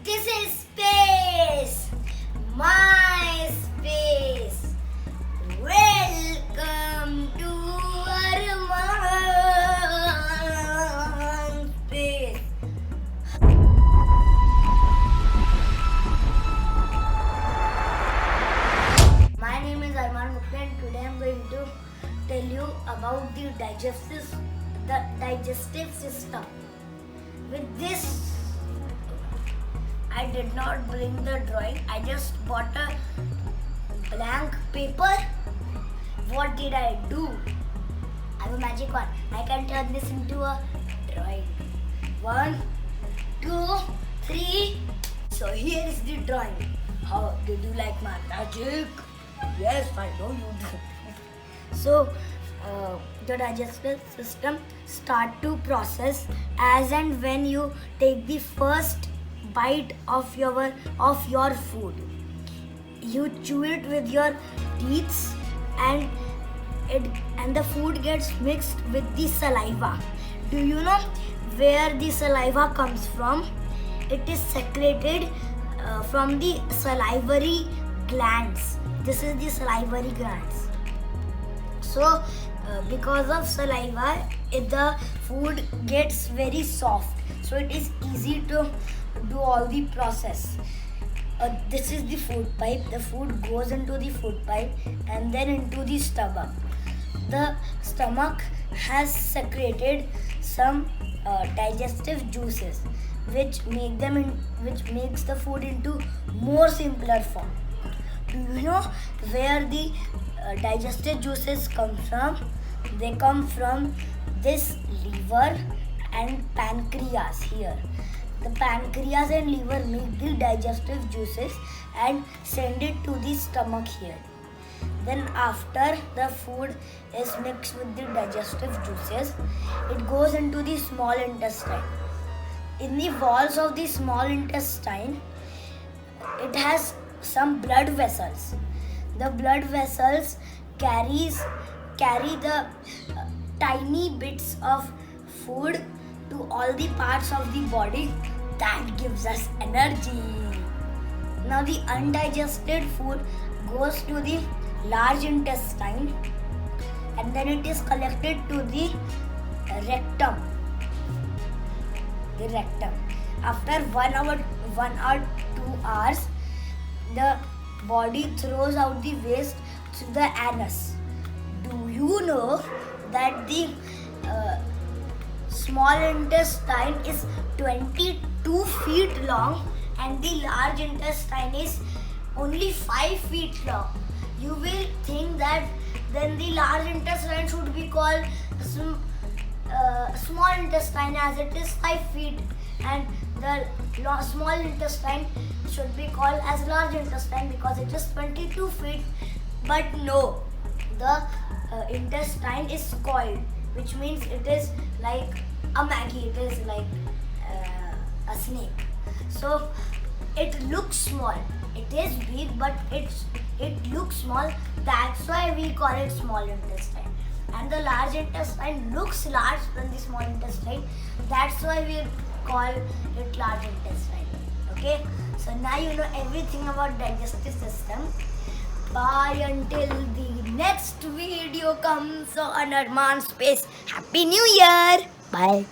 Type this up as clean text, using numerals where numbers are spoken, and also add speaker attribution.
Speaker 1: This is space, my space. Welcome to Arman Space. My name is Arman Mukta and today I am going to tell you about the digestive system. With this, I did not bring the drawing. I just bought a blank paper. What did I do? I have a magic wand. I can turn this into a drawing. 1, 2, 3. So here is the drawing. How did you like my magic? Yes, I know you did. So the digestive system start to process as and when you take the first bite of your food. You chew it with your teeth and the food gets mixed with the saliva. Do you know where the saliva comes from? It is secreted from the salivary glands. This is the salivary glands. So because of saliva, the food gets very soft. So it is easy to do all the process. This is the food pipe. The food goes into the food pipe and then into the stomach. The stomach has secreted some digestive juices, which makes the food into more simpler form. Do you know where the digestive juices come from? They come from this liver and pancreas here. The pancreas and liver make the digestive juices and send it to the stomach here. Then after the food is mixed with the digestive juices, it goes into the small intestine. In the walls of the small intestine, it has some blood vessels. The blood vessels carry the tiny bits of food to all the parts of the body that gives us energy. Now the undigested food goes to the large intestine and then it is collected to the rectum. The rectum. After 1 hour, 2 hours, the body throws out the waste to the anus. Do you know that the small intestine is 22 feet long and the large intestine is only 5 feet long? You will think that then the large intestine should be called small intestine as it is 5 feet, and the small intestine should be called as large intestine because it is 22 feet. But no, the intestine is coiled, which means it is like a Maggie, it is like a snake. So it looks small. It is big, but it looks small. That's why we call it small intestine. And the large intestine looks large than the small intestine. That's why we call it large intestine. Okay? So now you know everything about digestive system. Bye until the next video comes on Arman Space. Happy New Year! Bye.